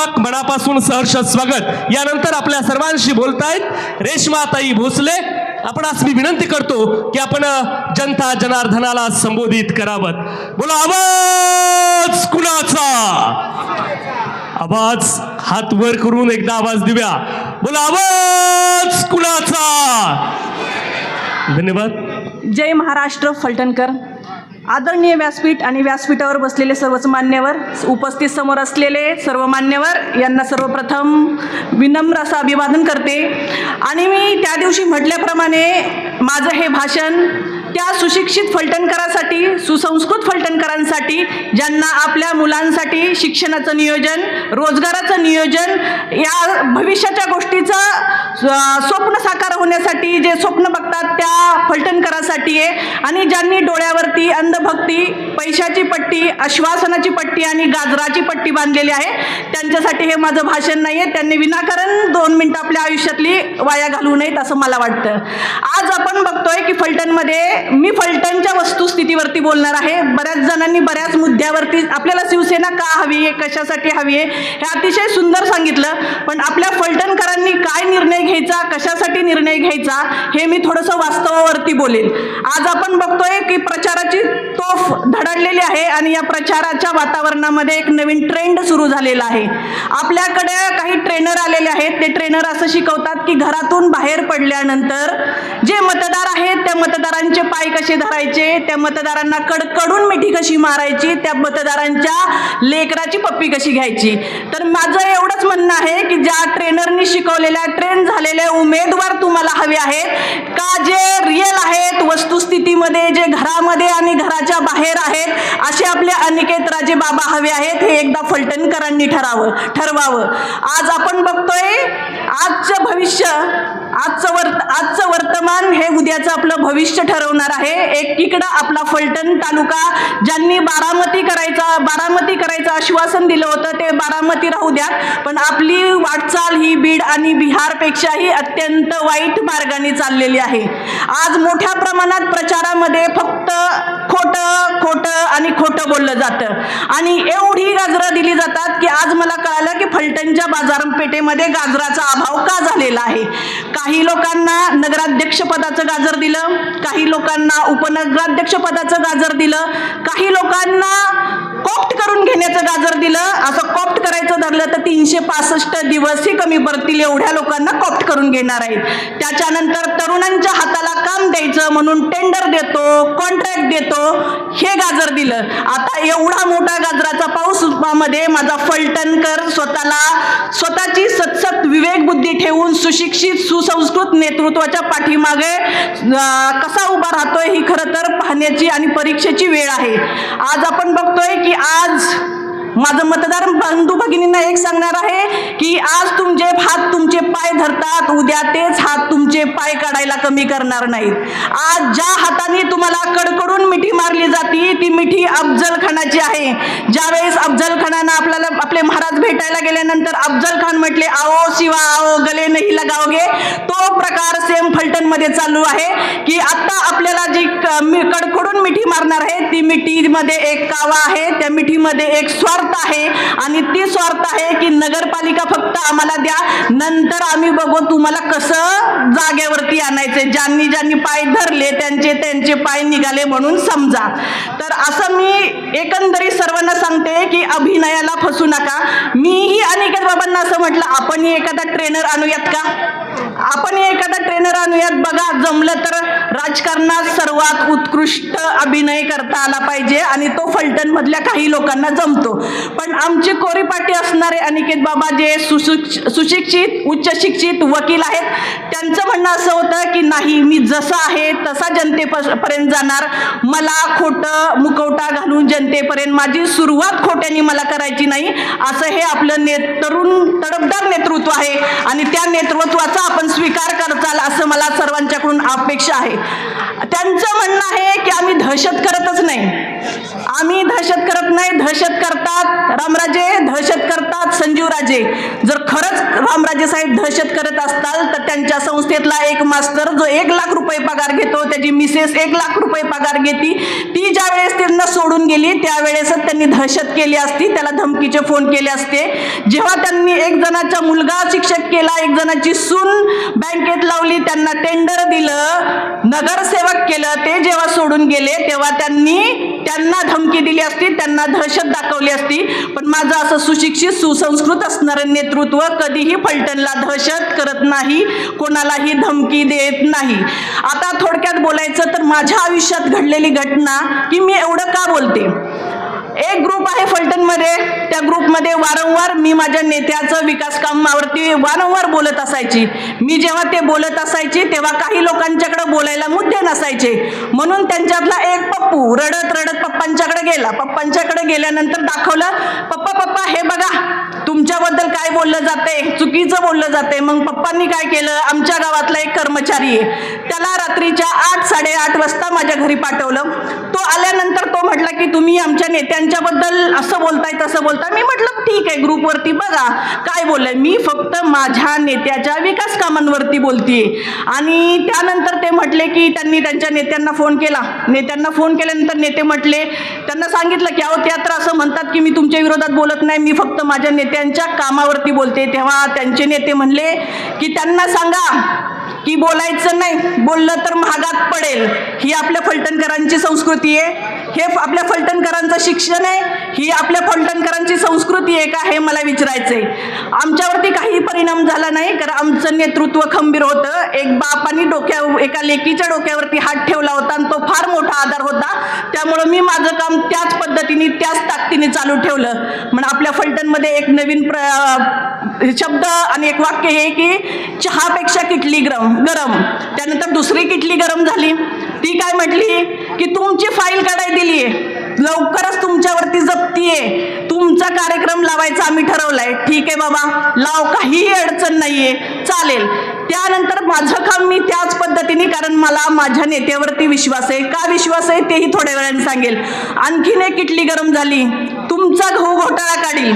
मनपूर्वक मनापासून सहर्ष स्वागत। यानंतर आपल्या सर्वांशी बोलतायत रेश्माताई भोसले। आपणास मी विनंती करतो की आपण जनता जनार्दनाला संबोधित करावं। बोला आवाज कुणाचा? आवाज हात वर करून एकदा आवाज देऊया। बोला आवाज कुणाचा? धन्यवाद। जय महाराष्ट्र। फलटणकर आदरणीय व्यासपीठ आणि व्यासपीठावर बसलेले सर्वच मान्यवर, उपस्थित समोर असलेले सर्व मान्यवर यांना सर्वप्रथम विनम्र असं अभिवादन करते। आणि मी त्या दिवशी म्हटल्याप्रमाणे माझं हे भाषण त्या सुशिक्षित फलटणकरांसाठी, सुसंस्कृत फलटणकरांसाठी ज्यांना आपल्या मुलांसाठी शिक्षणाचं नियोजन, रोजगाराचं नियोजन, या भविष्याच्या गोष्टीचं स्वप्न साकार होण्यासाठी जे स्वप्न बघतात त्या फलटणकरांसाठी आहे। आणि ज्यांनी डोळ्यावरती अंधभक्ती, पैशाची पट्टी, आश्वासनाची पट्टी आणि गाजराची पट्टी बांधलेली आहे त्यांच्यासाठी हे माझं भाषण नाही आहे। त्यांनी विनाकारण 2 मिनिटं आपल्या आयुष्यातली वाया घालवू नयेत असं मला वाटतं। आज आपण बघतोय की फलटणमध्ये मी फलटणच्या वस्तुस्थितीवरती बोलणार आहे। बऱ्याच जणांनी बऱ्याच मुद्द्यावरती आपल्याला शिवसेना का हवी आहे, कशासाठी हवी आहे हे अतिशय सुंदर सांगितलं, पण आपल्या फलटणकरांनी काय निर्णय घ्यायचा, कशासाठी निर्णय घ्यायचा हे मी थोडंसं वास्तवावरती बोलेल। आज आपण बघतोय की प्रचाराची तोफ धडकलेली आहे आणि या प्रचाराच्या वातावरणामध्ये एक नवीन ट्रेंड सुरू झालेला आहे। आपल्याकडे काही ट्रेनर आलेले आहेत। ते ट्रेनर असं शिकवतात की घरातून बाहेर पडल्यानंतर जे मतदार आहेत त्या मतदारांचे पाय कसे धरायचे, त्या मतदारांना कडकडून मिठी कशी मारायची, त्या मतदारांच्या लेकराची पप्पी कशी घ्यायची। तर माझं एवढंच म्हणणं आहे की ज्या ट्रेनरनी शिकवलेल्या, ट्रेन झालेले उमेदवार तुम्हाला हवे आहेत का, जे रिअल आहेत वस्तुस्थितीमध्ये, जे घरामध्ये आणि घराच्या बाहेर आहेत असे आपले अनिकेत राजे बाबा हवे आहेत, हे एकदा फलटणकरांनी ठरवावं। आज आपण बघतोय आजचं भविष्य, आजचं वर्तमान हे उद्याचं आपलं भविष्य ठरवणार आहे। एकीकडं आपला फलटण तालुका ज्यांनी बारामती करायचं आश्वासन दिलं होतं ते बारामती राहू द्या, पण आपली वाटचाल ही बीड आणि बिहारपेक्षाही अत्यंत वाईट मार्गाने चाललेली आहे। आज मोठ्या प्रमाणात प्रचारामध्ये फक्त खोटं बोललं जातं आणि एवढी गाजरं दिली जातात की आज मला कळालं की फलटणच्या बाजारपेठेमध्ये गाजराचा अभाव का झालेला आहे। काही लोकांना नगराध्यक्ष पदाचं गाजर दिलं, काही लोकांना उपनगराध्यक्ष पदाचं गाजर दिलं, काही लोकांना कॉप्ट करून घेण्याचं गाजर दिलं। असं कॉप्ट करायचं धरलं तर 365 दिवसही कमी पडतील एवढ्या लोकांना कॉप्ट करून घेणार आहेत। त्याच्यानंतर तरुणांच्या हाताला काम द्यायचं म्हणून टेंडर देतो, कॉन्ट्रॅक्ट देतो, हे गाजर दिलं। आता एवढा मोठा गाजराचा पाऊसमध्ये माझा फलटणकर स्वतःची सतसत विवेक बुद्धी ठेवून सुशिक्षित सुसंस्कृत नेतृत्वाच्या पाठीमागे कसा उभा राहतोय ही खरं तर पाहण्याची आणि परीक्षेची वेळ आहे। आज आपण बघतोय की आज माझं मतदार बंधू भगिनींना एक सांगणार आहे की आज तुमचे हात तुमचे पाय धरतात, उद्या तेच हात तुमचे पाय काढायला कमी करणार नाहीत। आज ज्या हाताने तुम्हाला कडकडून मिठी मारली जाती ती मिठी अफजल खानाची आहे। ज्यावेळेस अफजल खानानं आपले महाराज भेटायला गेल्यानंतर अफजल खान म्हटले आओ शिवा आओ गले नहीं लगाओगे, तो प्रकार सेम फलटणमध्ये चालू आहे की आता आपल्याला जी कडकडून मिठी मारणार आहे ती मिठीमध्ये एक कावा आहे, त्या मिठीमध्ये एक स्वार्थ आहे आणि ती स्वार्थ आहे की नगरपालिका फक्त आम्हाला द्या, नंतर आम्ही बघू तुम्हाला कसं जागेवरती आणायचे। ज्यांनी पाय धरले त्यांचे पाय निघाले म्हणून समजा। तर असं मी एकंदरीत सर्वांना सांगते की अभिनयाला फसू नका। मीही अनिकेत बाबांना असं म्हटलं आपण एखादा ट्रेनर आणूयात का, आपण एखादा ट्रेनर आणूयात, बघा जमलं तर राजकारणात सर्वात उत्कृष्ट अभिनय करता आला पाहिजे आणि तो फलटण मधल्या काही लोकांना जमतो। पण आमचे कोरीपाटी असणारे अनिकेत बाबा जे सुशिक्षित उच्च शिक्षित वकील आहेत, त्यांचं म्हणणं असं होतं की नाही मी जसं आहे तसा जनतेपर्यंत जाणार, मला खोटं मुखवटा घालून जनतेपर्यंत माझी सुरुवात खोट्याने मला करायची नाही, असं हे आपलं तरुण तडफदार नेतृत्व आहे आणि त्या नेतृत्वाचा आपण स्वीकार करताल असं मला सर्वांच्याकडून अपेक्षा आहे। त्यांचं म्हणणं आहे की आम्ही दहशत करतच नाही, आम्ही दहशत करत नाही, दहशत करतात रामराजे, दहशत करतात संजीवराजे. जर खरंच रामराजे साहेब दहशत करत असताल तर त्यांच्या संस्थेतला एक मास्तर जो 1 लाख रुपये पगार घेतो, त्याची मिसेस 1 लाख रुपये पगार घेती, ती ज्या वेळेस त्यांना सोडून गेली त्यावेळेसच त्यांनी दहशत केली असती, त्याला धमकीचे फोन केले असते. जेव्हा त्यांनी एक जणाचा मुलगा शिक्षक केला, एक जणाची सून बँकेत लावली, त्यांना टेंडर दिलं, नगरसेवक केलं, ते जेव्हा सोडून गेले तेव्हा त्यांना धमकी दिली असती, त्यांना दहशत दाखवली असती. पण माझं असं सुशिक्षित सुसंस्कृत असणारं नेतृत्व कधीही फलटणला दहशत करत नाही, कोणालाही धमकी देत नाही. आता थोडक्यात बोलायचं तर माझ्या आयुष्यात घडलेली घटना की मी एवढं का बोलते. एक ग्रुप आहे फलटणमध्ये, त्या ग्रुपमध्ये वारंवार मी माझ्या नेत्याचं विकास कामावरती वारंवार बोलत असायची. मी जेव्हा ते बोलत असायची तेव्हा काही लोकांच्याकडे बोलायला मुद्दे नसायचे, म्हणून त्यांच्यातला एक पप्पू रडत रडत पप्पांच्याकडे गेला. पप्पांच्याकडे गेल्यानंतर दाखवलं, पप्पा हे बघा तुमच्याबद्दल काय बोललं जाते, चुकीचं बोललं जाते. मग पप्पांनी काय केलं, आमच्या गावातला एक कर्मचारी आहे, त्याला रात्रीच्या 8-8:30 वाजता माझ्या घरी पाठवलं. तो आल्यानंतर तो म्हटला की तुम्ही आमच्या नेत्यांच्याबद्दल असं बोलताय तसं बोलताय. मी म्हटलं ठीक आहे, ग्रुपवरती बघा काय बोललंय, मी फक्त माझ्या नेत्याच्या विकास कामांवरती बोलतीये. आणि त्यानंतर ते म्हटले की त्यांनी त्यांच्या नेत्यांना फोन केला. नेत्यांना फोन केल्यानंतर नेते म्हटले, त्यांना सांगितलं की अहो त्या तर असं म्हणतात की मी तुमच्या विरोधात बोलत नाही, मी फक्त माझ्या नेत्यांच्या कामावरती बोलते. तेव्हा त्यांचे नेते म्हणले की त्यांना सांगा की बोलायचं नाही, बोललं तर महागात पडेल. ही आपल्या फलटणकरांची संस्कृती आहे, हे आपल्या फलटणकरांचं शिक्षण आहे, ही आपल्या फलटणकरांची संस्कृती आहे का हे मला विचारायचंय. आमच्यावरती काही परिणाम झाला नाही, कारण आमचं नेतृत्व खंबीर होतं. एक बापानी एका लेकीच्या डोक्यावरती हात ठेवला होता आणि तो फार मोठा आधार होता. त्यामुळं मी माझं काम त्याच पद्धतीने त्याच ताकदीने चालू ठेवलं. म्हणून आपल्या फलटणमध्ये एक नवीन शब्द आणि एक वाक्य हे की चहापेक्षा किटली गरम. त्यानंतर दुसरी किटली गरम झाली, ती काय म्हटली की तुमची फाईल काढायला दिली आहे, लवकरच तुमच्यावरती जप्ती आहे, तुमचा कार्यक्रम लावायचा आम्ही ठरवलाय. ठीक आहे बाबा, लाव, काहीही अडचण नाहीये, चालेल. त्यानंतर माझं काम मी त्याच पद्धतीने, कारण मला माझ्या नेत्यावरती विश्वास आहे. का विश्वास आहे तेही थोड्या वेळाने सांगेल. आणखीन एक किटली गरम झाली, तुमचा गहू घोटाळा काढील,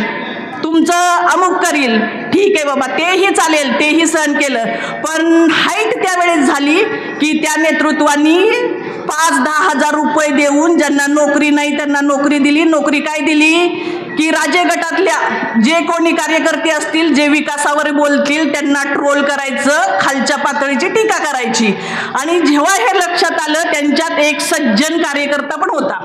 तुमचं अमुक करील. ठीक आहे बाबा, तेही चालेल, तेही सहन केलं. पण हाईट त्यावेळेस झाली की त्या नेतृत्वानी 5-10 हजार रुपये देऊन ज्यांना नोकरी नाही त्यांना नोकरी दिली. नोकरी काय दिली की राजे गटातल्या जे कोणी कार्यकर्ते असतील, जे विकासावर बोलतील त्यांना ट्रोल करायचं, खालच्या पातळीची टीका करायची. आणि जेव्हा हे लक्षात आलं, त्यांच्यात एक सज्जन कार्यकर्ता पण होता.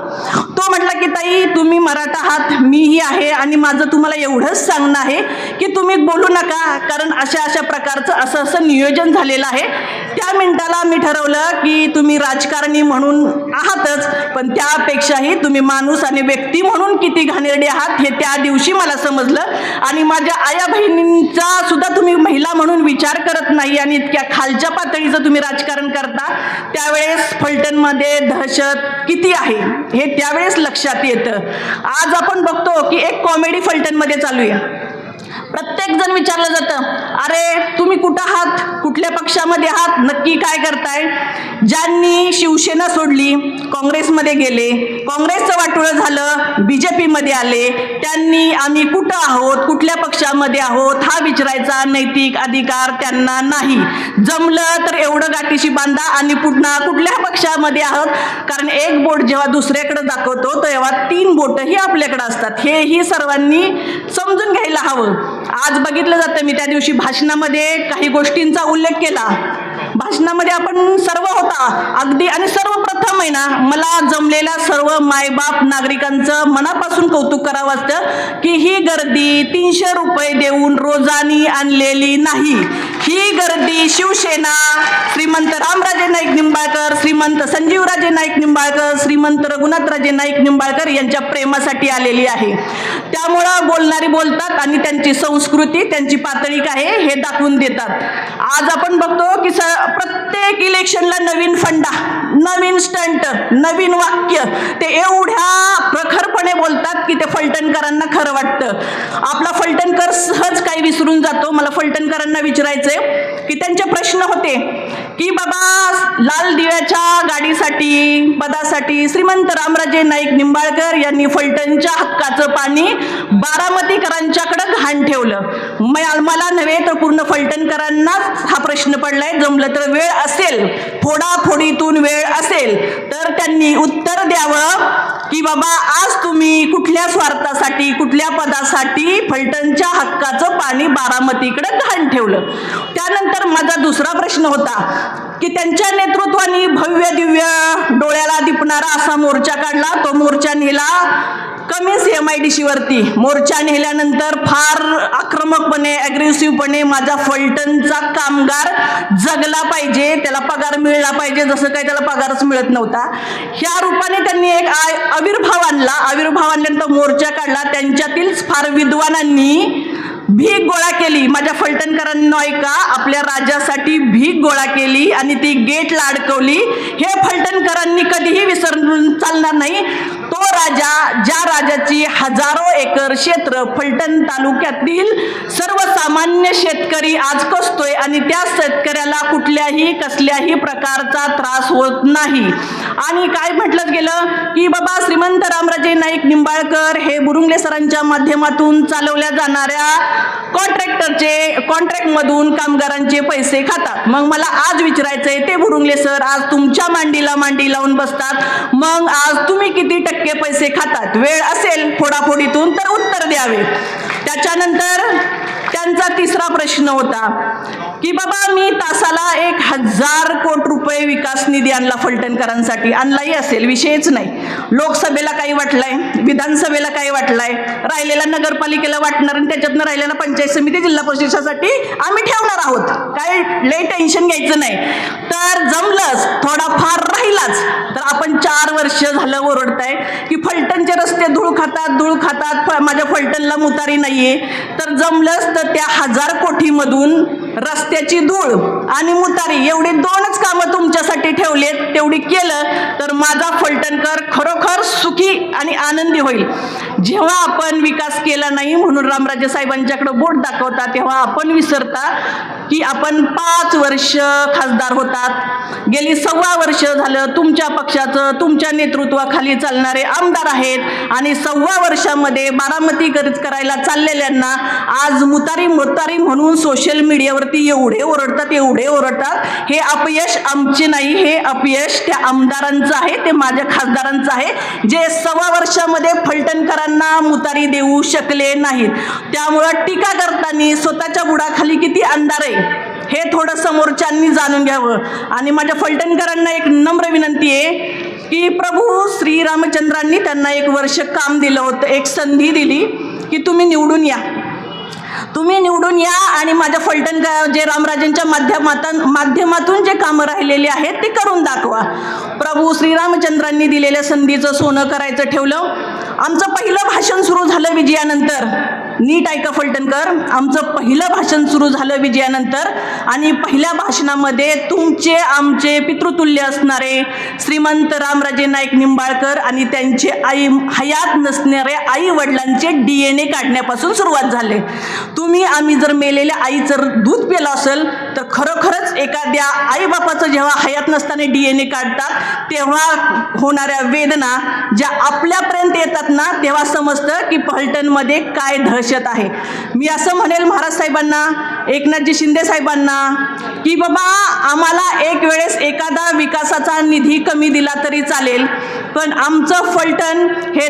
तो म्हटला की ताई तुम्ही मराठा आहात, मीही आहे, आणि माझं तुम्हाला एवढंच सांगणं आहे की तुम्ही बोलू नका, कारण अशा प्रकारचं असं नियोजन झालेलं आहे. त्या मिनिटाला मी ठरवलं की तुम्ही राजकारणी म्हणून आहातच, पण त्यापेक्षाही तुम्ही माणूस आणि व्यक्ती म्हणून किती घाणेरडे आहात हे त्या दिवशी मला समजलं. आणि माझ्या आया बहिणींचा सुद्धा तुम्ही महिला म्हणून विचार करत नाही आणि इतक्या खालच्या पातळीचं तुम्ही राजकारण करता. त्यावेळेस फलटणमध्ये दहशत किती आहे हे त्यावेळेस लक्षात येतं. आज आपण बघतो की एक कॉमेडी फलटणमध्ये चालू आहे. प्रत्येक जण विचारलं जातं, अरे तुम्ही कुठं आहात, कुठल्या पक्षामध्ये आहात, नक्की काय करताय. ज्यांनी शिवसेना सोडली, काँग्रेसमध्ये गेले, काँग्रेसचं वाटोळं झालं, बीजेपीमध्ये आले, त्यांनी आम्ही कुठं आहोत, कुठल्या पक्षामध्ये आहोत हा विचारायचा नैतिक अधिकार त्यांना नाही. जमलं तर एवढं गाठीशी बांधा आणि पुन्हा कुठल्या पक्षामध्ये आहोत, कारण एक बोट जेव्हा दुसऱ्याकडे दाखवतो तेव्हा 3 बोटही आपल्याकडे असतात, हेही सर्वांनी समजून घ्यायला हवं. आज बघितलं जातं, मी त्या दिवशी भाषणामध्ये काही गोष्टींचा उल्लेख केला. भाषणामध्ये आपण सर्व होता अगदी, आणि सर्वप्रथम आहे ना, मला जमलेल्या सर्व मायबाप नागरिकांचं मनापासून कौतुक करावं असतं की ही गर्दी 300 रुपये देऊन रोजानी आणलेली नाही. ही गर्दी शिवसेना, श्रीमंत रामराजे नाईक निंबाळकर, श्रीमंत संजीवराजे नाईक निंबाळकर, श्रीमंत रघुनाथराजे नाईक निंबाळकर यांच्या प्रेमासाठी आलेली आहे. त्यामुळं बोलणारी बोलतात आणि त्यांची संस्कृती, त्यांची पातळी काय आहे हे दाखवून देतात. आज आपण बघतो की प्रत्येक इलेक्शनला नवीन फंडा, नवीन स्टंट, नवीन वाक्य, ते एवढ्या प्रखरपणे बोलतात की ते फलटणकरांना खरं वाटतं. आपला फलटणकर सहज काही विसरून जातो. मला फलटणकरांना विचारायचंय की त्यांचे प्रश्न होते की बाबा लाल दिव्याच्या गाडीसाठी पदासाठी श्रीमंत रामराजे नाईक निंबाळकर यांनी फलटणच्या हक्काचं पाणी बारामतीकरांच्याकडे घाण ठेवलं. मला नव्हे तर पूर्ण फलटणकरांनाच हा प्रश्न पडलाय. जमलं तर वेळ असेल, फोडाफोडीतून वेळ असेल तर त्यांनी उत्तर द्यावं की बाबा आज तुम्ही कुठल्या स्वार्थासाठी कुठल्या पदासाठी फलटणच्या हक्काचं पाणी बारामतीकडे घाण ठेवलं. त्यानंतर माझा दुसरा प्रश्न होता की त्यांच्या नेतृत्वाने भव्य दिव्य डोळ्याला दिपणारा असा मोर्चा काढला. तो मोर्चा नेला कमीच MIDC वरती. मोर्चा नेल्यानंतर फार आक्रमकपणे ॲग्रेसिव्हपणे माझा फलटणचा कामगार जगला पाहिजे, त्याला पगार मिळला पाहिजे, जसं काही त्याला पगारच मिळत नव्हता, ह्या रूपाने त्यांनी एक आविर्भाव आणला. आविर्भाव आणल्यानंतर मोर्चा काढला. त्यांच्यातीलच फार विद्वानांनी भीक गोळा केली. माझ्या फलटणकरांना ऐका, आपल्या राजासाठी भीक गोळा केली आणि ती गेटला अडकवली. हे फलटणकरांनी कधीही विसरून चालणार नाही. तो राजा, ज्या राजाची हजारो एकर क्षेत्र फलटण तालुक्यातील सर्वसामान्य शेतकरी आज कसतोय आणि त्या शेतकऱ्याला कुठल्याही कसल्याही प्रकारचा त्रास होत नाही. आणि काय म्हटलं गेलं की बाबा श्रीमंत रामराजे नाईक निंबाळकर हे बुरुंगले सरांच्या माध्यमातून चालवल्या जाणाऱ्या कॉन्ट्रॅक्टमधून कामगारांचे पैसे खातात. मग मला आज विचारायचंय, ते बुरुंगले सर आज तुमच्या मांडीला मांडी लावून बसतात, मग आज तुम्ही किती टक्के पैसे खातात? वेळ असेल फोडाफोडीतून तर उत्तर द्यावे. त्याच्यानंतर त्यांचा तिसरा प्रश्न होता की बाबा मी तासाला 1000 कोटी रुपये विकास निधी आणला फलटणकरांसाठी. आणलाही असेल, विषयच नाही. लोकसभेला काही वाटलाय, विधानसभेला काही वाटलाय, राहिलेला नगरपालिकेला वाटणार आणि त्याच्यातनं राहिलेला पंचायत समिती जिल्हा परिषदेसाठी आम्ही ठेवणार आहोत. काय लय टेन्शन घ्यायचं नाही. तर जमलंच थोडाफार राहिलाच तर आपण 4 वर्ष झालं ओरडताय की फलटणचे रस्ते धूळ खातात, माझ्या फलटणला मुतारी नाहीये. तर जमलंच तर त्या 1000 कोटीमधून रस्त्याची धूळ आणि मुतारी एवढी 2च कामं तुमच्यासाठी ठेवलेत, तेवढी केलं तर माझा फलटणकर खरोखर सुखी आणि आनंदी होईल. जेव्हा आपण विकास केला नाही म्हणून रामराजे साहेबांच्याकडे बोट दाखवता तेव्हा आपण विसरता की आपण 5 वर्ष खासदार होतात. गेली 1.25 वर्ष झालं तुमच्या पक्षाचं, तुमच्या नेतृत्वाखाली चालणारे आमदार आहेत आणि 1.25 वर्षामध्ये बारामती करायला चाललेल्यांना आज मुतारी म्हणून सोशल मीडियावरती एवढे ओरडतात. हे अपयश आमचे नाही, हे अपयश त्या आमदारांचं आहे, ते माझ्या खासदारांचं आहे, जे 1.25 वर्षामध्ये फलटणकरांना मुतारी देऊ शकले नाहीत. त्यामुळं टीका करताना स्वतःच्या बुडाखाली किती अंधार आहे हे थोडं समोरच्यांनी जाणून घ्यावं. आणि माझ्या फलटणकरांना एक नम्र विनंती आहे की प्रभू श्रीरामचंद्रांनी त्यांना 1 वर्ष काम दिलं होतं, एक संधी दिली की तुम्ही निवडून या आणि माझ्या फलटण जे रामराजेंच्या माध्यमातून जे कामं राहिलेली आहेत ते करून दाखवा. प्रभू श्रीरामचंद्रांनी दिलेल्या संधीचं सोनं करायचं ठेवलं. आमचं पहिलं भाषण सुरू झालं विजयानंतर. नीट ऐका फलटणकर, आमचं पहिलं भाषण सुरू झालं विजयानंतर आणि पहिल्या भाषणामध्ये तुमचे आमचे पितृतुल्य असणारे श्रीमंत रामराजे नाईक निंबाळकर आणि त्यांचे हयात नसणाऱ्या आई वडिलांचे DNA काढण्यापासून सुरुवात झाली. तुम्ही आम्ही जर मेलेल्या आईचं दूध पिलं असेल तर खरोखरच एखाद्या आईबापाचं जेव्हा हयात नसताना DNA काढतात तेव्हा होणाऱ्या वेदना ज्या आपल्यापर्यंत येतात ना तेव्हा समजतं की फलटणमध्ये काय दहशत आहे. मी असं म्हणेल महाराज साहेबांना, एकनाथजी शिंदे साहेबांना की बाबा आम्हाला एक वेळेस एखादा विकासाचा निधी कमी दिला तरी चालेल, पण आमचं फलटण हे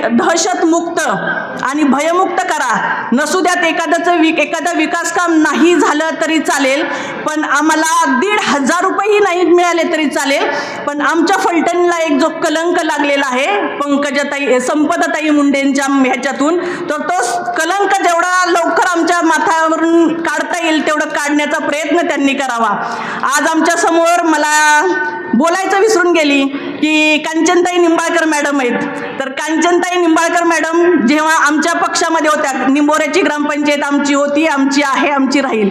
दहशतमुक्त आणि भयमुक्त करा. नसू द्यात एखादं विकास काम नाही झालं तरी चालेल, पण आम्हाला 1,500 रुपयेही नाही मिळाले तरी चालेल, पण आमच्या फलटणला एक जो कलंक लागलेला आहे संपदाताई मुंडेंच्या ह्याच्यातून, तर तो कलंक जेवढा लवकर आमच्या माथ्यावरून काढता येईल तेवढं काढण्याचा प्रयत्न त्यांनी करावा. आज आमच्या समोर मला बोलायचं विसरून गेली की कांचनताई निंबाळकर मॅडम आहेत. तर कांचनताई निंबाळकर मॅडम जेव्हा आमच्या पक्षामध्ये होत्या, निंबोऱ्याची ग्रामपंचायत आमची होती, आमची आहे, आमची राहील,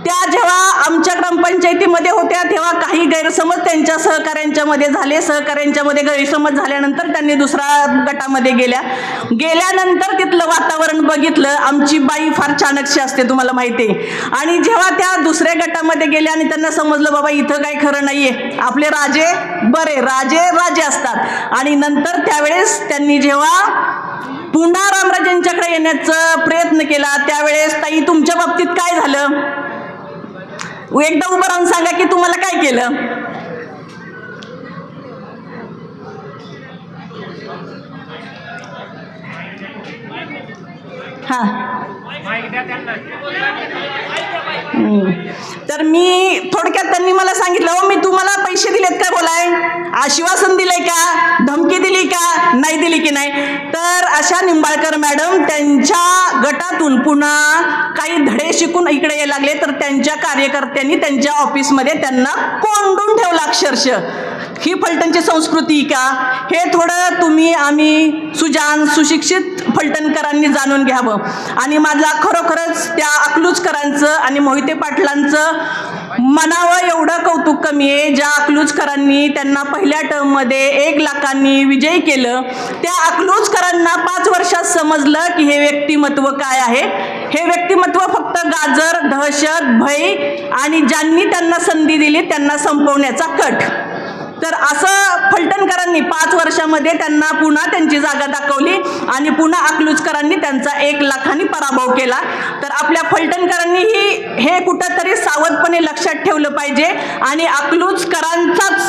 त्या जेव्हा आमच्या ग्रामपंचायतीमध्ये होत्या तेव्हा काही गैरसमज त्यांच्या सहकाऱ्यांच्यामध्ये झाले. सहकाऱ्यांच्यामध्ये गैरसमज झाल्यानंतर त्यांनी दुसऱ्या गटामध्ये गेल्यानंतर तिथलं वातावरण बघितलं. आमची बाई फार चाणक्य असते, तुम्हाला माहिती आहे. आणि जेव्हा त्या दुसऱ्या गटामध्ये गेल्या आणि त्यांना समजलं बाबा इथं काही खरं नाहीये, आपले राजे बरे, राजे असतात. आणि नंतर त्यावेळेस त्यांनी जेव्हा पुन्हा रामराजेंच्याकडे येण्याचा प्रयत्न केला त्यावेळेस ताई तुमच्या बाबतीत काय झालं, एकदा उभं राहून सांगा की तुम्हाला काय केलं. हा तर मी थोडक्यात त्यांनी मला सांगितलं, हो मी तुम्हाला पैसे दिलेत का, बोलाय आश्वासन दिलंय का, धमकी दिली का, नाही दिली की नाही. तर अशा निंबाळकर मॅडम त्यांच्या गटातून पुन्हा काही धडे शिकून इकडे यायला लागले. तर त्यांच्या कार्यकर्त्यांनी त्यांच्या ऑफिसमध्ये त्यांना कोंडून ठेवलं अक्षरशः. ही फलटणची संस्कृती का, हे थोडं तुम्ही आम्ही सुजान सुशिक्षित फलटणकरांनी जाणून घ्यावं. आणि माझा खरोखरच त्या अकलूजकरांचं आणि मोहिते पाटलांचं मनावं एवढं कौतुक कमी आहे. ज्या अकलूजकरांनी त्यांना पहिल्या टर्ममध्ये 1 लाखांनी विजयी केलं, त्या अकलूजकरांना 5 वर्षात समजलं की हे व्यक्तिमत्व काय आहे. हे व्यक्तिमत्व फक्त गाजर, दहशत, भय आणि ज्यांनी त्यांना संधी दिली त्यांना संपवण्याचा कट. तर असं फलटणकरांनी 5 वर्षामध्ये त्यांना पुन्हा त्यांची जागा दाखवली आणि पुन्हा अकलूजकरांनी त्यांचा 1 लाखांनी पराभव केला. तर आपल्या फलटणकरांनी हे कुठंतरी सावधपणे लक्षात ठेवलं पाहिजे आणि अकलूजकरांचाच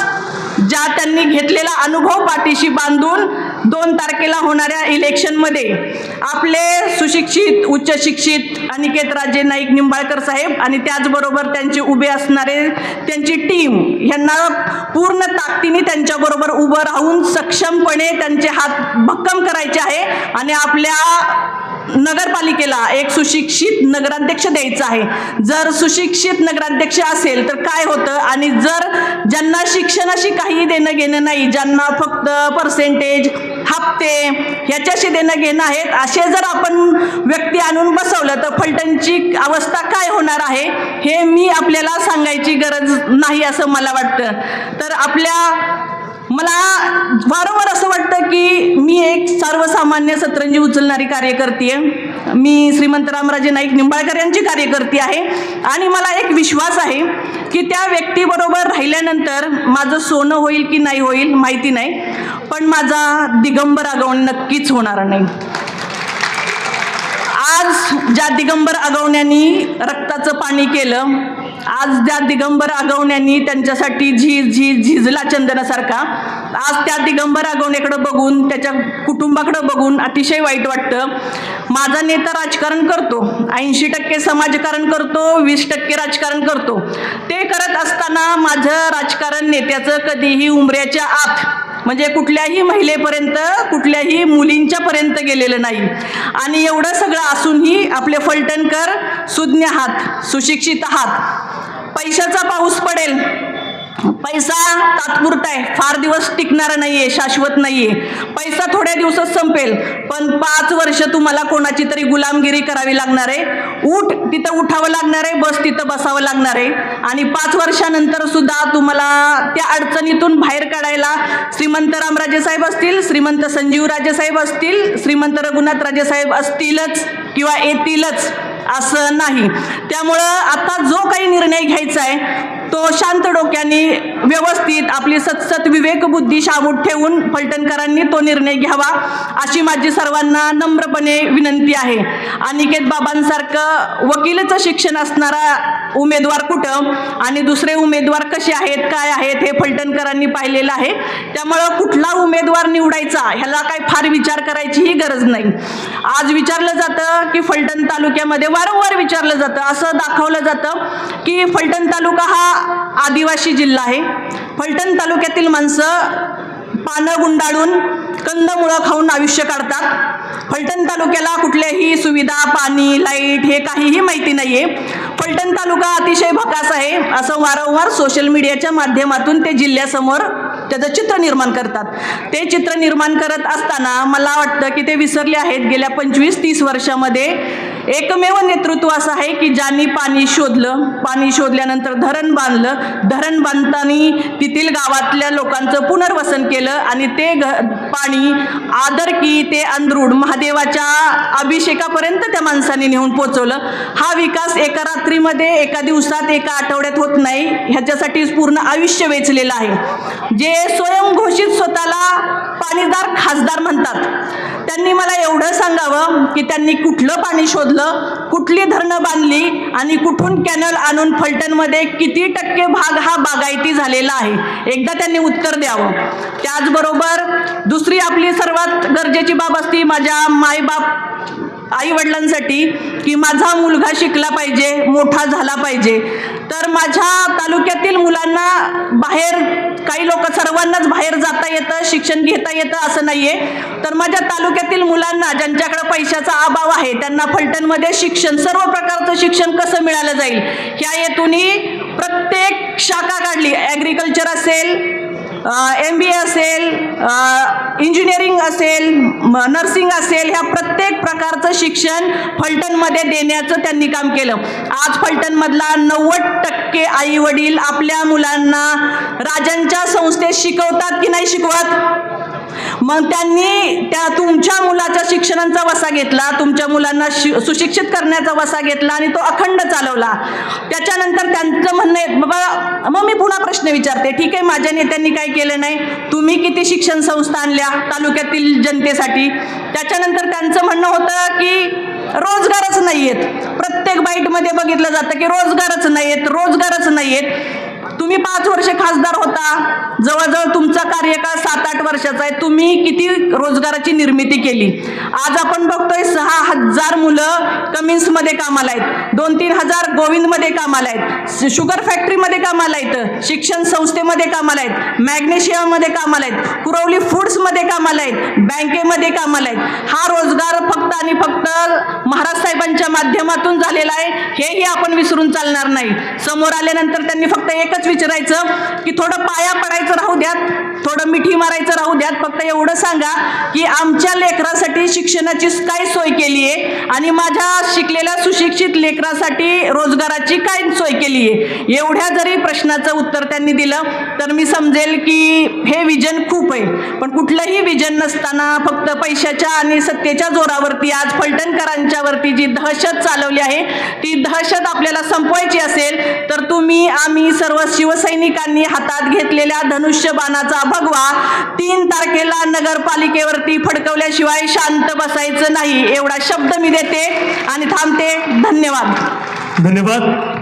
ज्या त्यांनी घेतलेला अनुभव पाठीशी बांधून 2 तारखेला होणाऱ्या इलेक्शनमध्ये आपले सुशिक्षित उच्च शिक्षित अनिकेतराजे नाईक निंबाळकर साहेब आणि त्याचबरोबर त्यांचे उभे असणारे त्यांची टीम यांना पूर्ण ताकदीने त्यांच्याबरोबर उभं राहून सक्षमपणे त्यांचे हात भक्कम करायचे आहे आणि आपल्या नगरपालिकेला एक सुशिक्षित नगराध्यक्ष द्यायचा आहे. जर सुशिक्षित नगराध्यक्ष असेल तर काय होतं, आणि जर ज्यांना शिक्षणाशी काही देणं घेणं नाही, ज्यांना फक्त पर्सेंटेज हप्ते ह्याच्याशी देणं घेणं आहेत, असे जर आपण व्यक्ती आणून बसवलं तर फलटणची अवस्था काय होणार आहे हे मी आपल्याला सांगायची गरज नाही असं मला वाटतं. तर मला वारंवार असं वाटतं की मी एक सर्वसामान्य सतरंजी उचलणारी कार्यकर्ती आहे. मी श्रीमंत रामराजे नाईक निंबाळकर यांची कार्यकर्ती आहे आणि मला एक विश्वास आहे की त्या व्यक्तीबरोबर राहिल्यानंतर माझं सोनं होईल की नाही होईल माहिती नाही, पण माझा दिगंबर आगमन नक्कीच होणार नाही. आज ज्या दिगंबर आगवण्यांनी रक्ताचं पाणी केलं, आज ज्या दिगंबर आगवण्यांनी त्यांच्यासाठी झिजला चंदनासारखा, आज त्या दिगंबर आगवण्याकडे बघून त्याच्या कुटुंबाकडे बघून अतिशय वाईट वाटतं. माझा नेता राजकारण करतो, 80% समाजकारण करतो, 20% राजकारण करतो. ते करत असताना माझं राजकारण नेत्याचं कधीही उंबऱ्याच्या आत म्हणजे कुठल्याही महिलेपर्यंत कुठल्याही मुलींच्या पर्यंत गेलेलं नाही. आणि एवढं सगळं असूनही आपले फलटणकर सुज्ञ आहात, सुशिक्षित आहात. पैशाचा पाऊस पडेल, पैसा तात्पुरता आहे, फार दिवस टिकणारा नाहीये, शाश्वत नाहीये. पैसा थोड्या दिवसात संपेल, पण 5 वर्ष तुम्हाला कोणाची तरी गुलामगिरी करावी लागणार आहे. ऊठ तिथं उठावं लागणार आहे, बस तिथं बसावं लागणार आहे. आणि 5 वर्षानंतर सुद्धा तुम्हाला त्या अडचणीतून बाहेर काढायला श्रीमंत रामराजे साहेब असतील, श्रीमंत संजीवराजे साहेब असतील, श्रीमंत रघुनाथ राजे साहेब असतीलच किंवा येतीलच असं नाही. त्यामुळं आता जो काही निर्णय घ्यायचा आहे तो शांत डोक्याने व्यवस्थित आपली सतसत विवेकबुद्धी शाबूत ठेवून फलटणकरांनी तो निर्णय घ्यावा अशी माझी सर्वांना नम्रपणे विनंती आहे. अनिकेत बाबांसारखं वकिलीचं शिक्षण असणारा उमेदवार कुठं आणि दुसरे उमेदवार कसे आहेत काय आहेत हे फलटणकरांनी पाहिलेलं आहे. त्यामुळं कुठला उमेदवार निवडायचा ह्याला काय फार विचार करायचीही गरज नाही. आज विचारलं जातं की फलटण तालुक्यामध्ये वारंवार विचारलं जातं, असं दाखवलं जातं की फलटण तालुका हा आदिवासी जिल्हा आहे. फलटण तालुक्यातील माणसं पानं गुंडाळून कंदमुळं खाऊन आयुष्य काढतात. फलटण तालुक्याला कुठल्याही सुविधा, पाणी, लाईट हे काहीही माहिती नाहीये. फलटण तालुका अतिशय भकास आहे असं वारंवार सोशल मीडियाच्या माध्यमातून ते जिल्ह्यासमोर त्याचं चित्र निर्माण करतात. ते चित्र निर्माण करत असताना मला वाटतं की ते विसरले आहेत गेल्या 25-30 वर्षामध्ये एकमेव नेतृत्व असं आहे की ज्यांनी पाणी शोधलं, पाणी शोधल्यानंतर धरण बांधलं, धरण बांधताना तेथील गावातल्या लोकांचं पुनर्वसन केलं आणि ते पाणी आदरकी ते अंदरूड महादेवाच्या अभिषेकापर्यंत त्या माणसाने नेऊन पोचवलं. हा विकास एका रात्रीमध्ये, एका दिवसात, एका आठवड्यात होत नाही. ह्याच्यासाठी पूर्ण आयुष्य वेचलेलं आहे. जे स्वयंघोषित स्वतःला पाणीदार खासदार म्हणतात त्यांनी मला एवढं सांगावं की त्यांनी कुठलं पाणी शोधलं, कुठली धरणं बांधली आणि कुठून कॅनल आणून फलटणमध्ये किती टक्के भाग हा बागायती झालेला आहे, एकदा त्यांनी उत्तर द्यावं. त्याचबरोबर दुसरी आपली सर्वात गरजेची बाब असती माझ्या मायबाप आई वडिलांसाठी की माझा मुलगा शिकला पाहिजे, मोठा झाला पाहिजे. तर माझ्या तालुक्यातील मुलांना बाहेर, काही लोक सर्वांनाच बाहेर जाता येतं, शिक्षण घेता येतं असं नाहीये. तर माझ्या तालुक्यातील मुलांना ज्यांच्याकडे पैशाचा अभाव आहे त्यांना फलटणमध्ये शिक्षण, सर्व प्रकारचं शिक्षण कसं मिळालं जाईल ह्या हेतूनी प्रत्येक शाखा काढली. ॲग्रिकल्चर असेल, MBA असेल, इंजिनिअरिंग असेल, नर्सिंग असेल, ह्या प्रत्येक प्रकारचं शिक्षण फलटणमध्ये देण्याचं त्यांनी काम केलं. आज फलटणमधला 90% आई वडील आपल्या मुलांना राजांच्या संस्थेत शिकवतात की नाही शिकवत? मग त्यांनी त्या तुमच्या मुलाच्या शिक्षणाचा वसा घेतला, तुमच्या मुलांना सुशिक्षित करण्याचा वसा घेतला आणि तो अखंड चालवला. त्याच्यानंतर त्यांचं म्हणणं आहे बाबा, मग मी पुन्हा प्रश्न विचारते, ठीक आहे माझ्या नेत्यांनी काय केलं नाही, तुम्ही किती शिक्षण संस्था आणल्या तालुक्यातील जनतेसाठी? त्याच्यानंतर त्यांचं म्हणणं होतं की रोजगारच नाही आहेत. प्रत्येक बाईटमध्ये बघितलं जातं की रोजगारच नाही आहेत, रोजगारच नाही आहेत. तुम्ही 5 वर्ष खासदार होता, जवळजवळ तुमचा कार्यकाळ 7-8 वर्षाचा आहे. तुम्ही किती रोजगाराची निर्मिती केली? आज आपण बघतोय 6,000 मुलं कमिन्समध्ये कामाला आहेत, 2-3 हजार गोविंदमध्ये कामाला आहेत, शुगर फॅक्टरीमध्ये कामाला आहेत, शिक्षण संस्थेमध्ये कामाला आहेत, मॅग्नेशियममध्ये कामाला आहेत, कुरवली फूड्समध्ये कामाला आहेत, बँकेमध्ये कामाला आहेत. हा रोजगार फक्त आणि फक्त महाराज साहेबांच्या माध्यमातून झालेला आहे, हेही आपण विसरून चालणार नाही. समोर आल्यानंतर त्यांनी फक्त एकच विचारायचं की थोडं पाया पडायचं राहू द्यात, थोडं मिठी मारायचं राहू द्यात, फक्त एवढं सांगा की आमच्या लेकरासाठी शिक्षणाची काय सोय केली आहे आणि माझ्या शिकलेल्या सुशिक्षित लेकरासाठी रोजगाराची काय सोय केली आहे. एवढ्या जरी प्रश्नाचं उत्तर त्यांनी दिलं तर मी समजेल की हे विजन खूप आहे. पण कुठलंही विजन नसताना फक्त पैशाच्या आणि सत्तेच्या जोरावरती आज फलटणकरांच्यावरती जी दहशत चालवली आहे, ती दहशत आपल्याला संपवायची असेल तर तुम्ही, आम्ही सर्व शिवसैनिकांनी हातात घेतलेल्या धनुष्यबाणाचा भगवा 3 तारखेला नगरपालिकेवरती फडकवल्याशिवाय शांत बसायचं नाही, एवढा शब्द मी देते आणि थांबते. धन्यवाद. धन्यवाद.